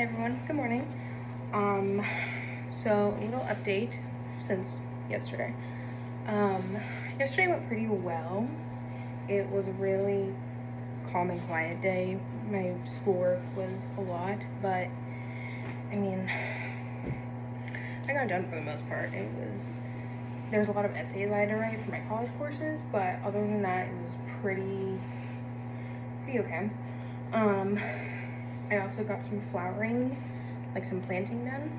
Hi everyone, good morning. So a little update since yesterday. Yesterday went pretty well. It was a really calm and quiet day. My schoolwork was a lot, but I mean, I got done for the most part. There was a lot of essays I had to write for my college courses, but other than that, it was pretty okay. I also got some flowering, like some planting done.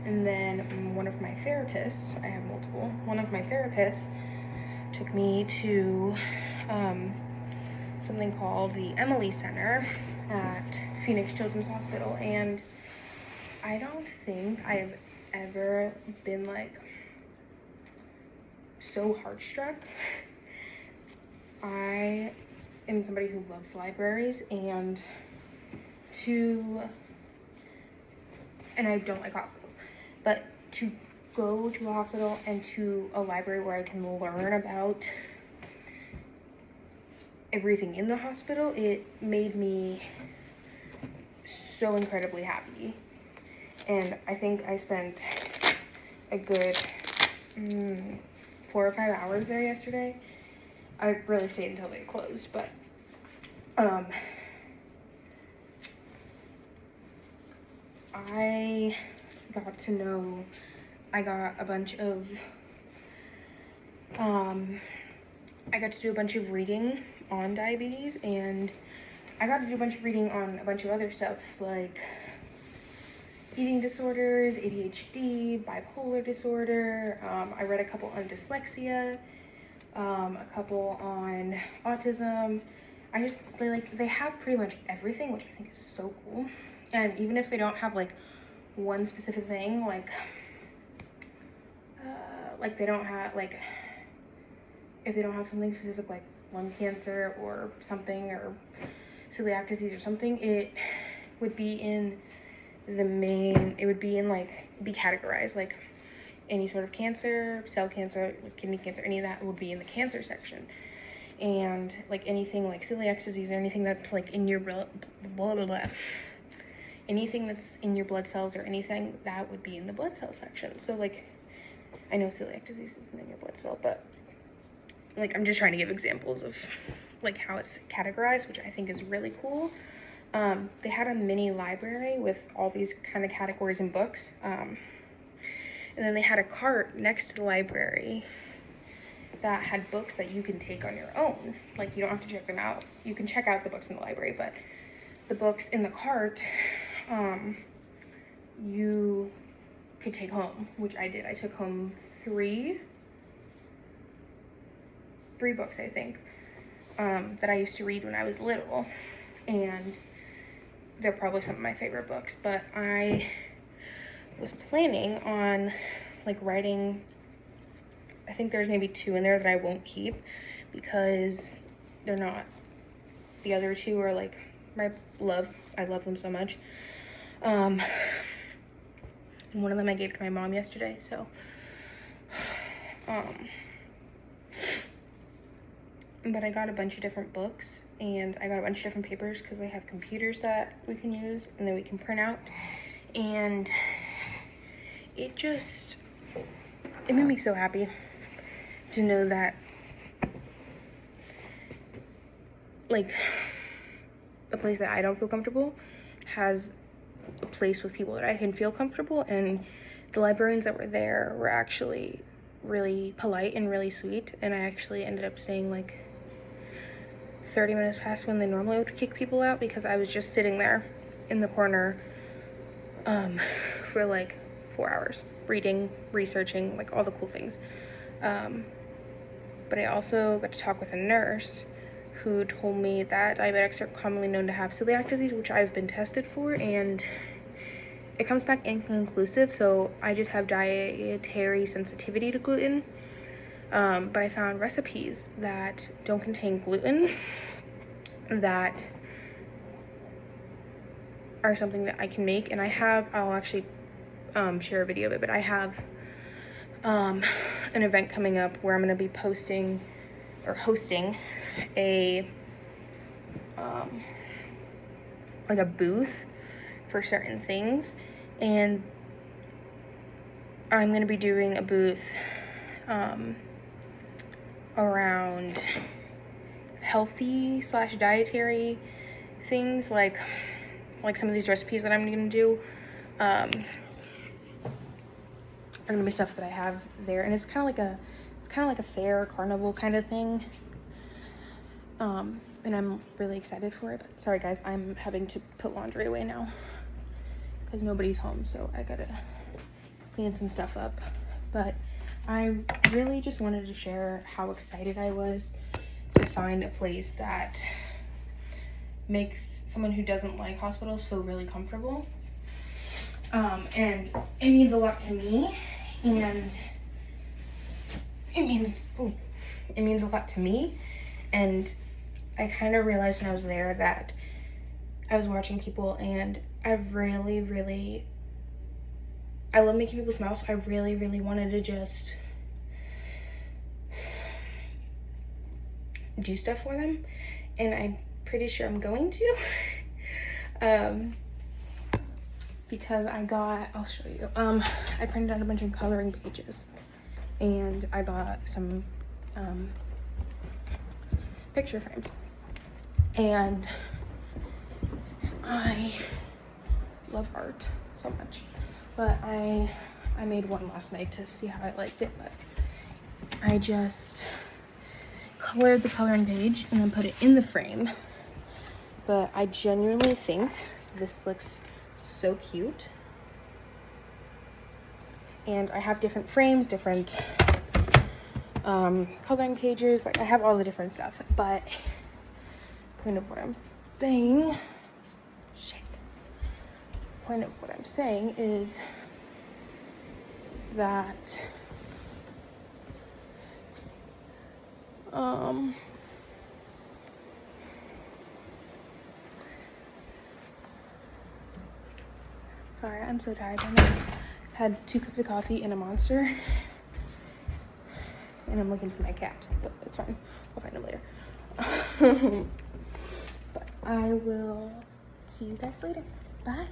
And then one of my therapists, I have multiple, one of my therapists took me to something called the Emily Center at Phoenix Children's Hospital. And I don't think I've ever been like so heartstruck. I am somebody who loves libraries, and I don't like hospitals, but to go to a hospital and to a library where I can learn about everything in the hospital, it made me so incredibly happy. And I think I spent a good 4 or 5 hours there yesterday. I really stayed until they closed, but I got to know, I got to do a bunch of reading on diabetes, and I got to do a bunch of reading on a bunch of other stuff like eating disorders, ADHD, bipolar disorder. I read a couple on dyslexia, a couple on autism. They have pretty much everything, which I think is so cool. And even if they don't have like one specific thing, like they don't have like, if they don't have something specific like lung cancer or something, or celiac disease or something, it would be in be categorized like any sort of cancer, cell cancer, kidney cancer, any of that would be in the cancer section. And like anything like celiac disease or anything that's like in your anything that's in your blood cells or anything, that would be in the blood cell section. So like, I know celiac disease isn't in your blood cell, but like, I'm just trying to give examples of like how it's categorized, which I think is really cool. They had a mini library with all these kind of categories and books. And then they had a cart next to the library that had books that you can take on your own. Like, you don't have to check them out. You can check out the books in the library, but the books in the cart, you could take home, which I did. I took home three books, I think, that I used to read when I was little, and they're probably some of my favorite books. But I was planning on like writing, I think there's maybe 2 in there that I won't keep because they're not, the other 2 are like I love them so much. And one of them I gave to my mom yesterday, so but I got a bunch of different books, and I got a bunch of different papers because they have computers that we can use and that we can print out. And it made me so happy to know that like a place that I don't feel comfortable has a place with people that I can feel comfortable. And the librarians that were there were actually really polite and really sweet, and I actually ended up staying like 30 minutes past when they normally would kick people out, because I was just sitting there in the corner for like 4 hours reading, researching, like all the cool things. But I also got to talk with a nurse who told me that diabetics are commonly known to have celiac disease, which I've been tested for, and it comes back inconclusive, so I just have dietary sensitivity to gluten. But I found recipes that don't contain gluten that are something that I can make, and I'll actually share a video of it, but I have an event coming up where I'm going to be posting or hosting a like a booth for certain things, and I'm gonna be doing a booth around healthy / dietary things, like some of these recipes that I'm gonna do are gonna be stuff that I have there, and it's kind of like a fair carnival kind of thing. And I'm really excited for it. But sorry guys, I'm having to put laundry away now because nobody's home, so I gotta clean some stuff up. But I really just wanted to share how excited I was to find a place that makes someone who doesn't like hospitals feel really comfortable. And it means a lot to me, and it means a lot to me. And I kind of realized when I was there that I was watching people, and I love making people smile, so I really wanted to just do stuff for them, and I'm pretty sure I'm going to. Because I'll show you. I printed out a bunch of coloring pages, and I bought some picture frames, and I love art so much, but I made one last night to see how I liked it, but I just colored the coloring page and then put it in the frame. But I genuinely think this looks so cute, and I have different frames, different coloring pages, like I have all the different stuff. But point of what I'm saying is that sorry, I'm so tired. I've had 2 cups of coffee and a Monster, and I'm looking for my cat, but it's fine. I'll find him later. But I will see you guys later. Bye.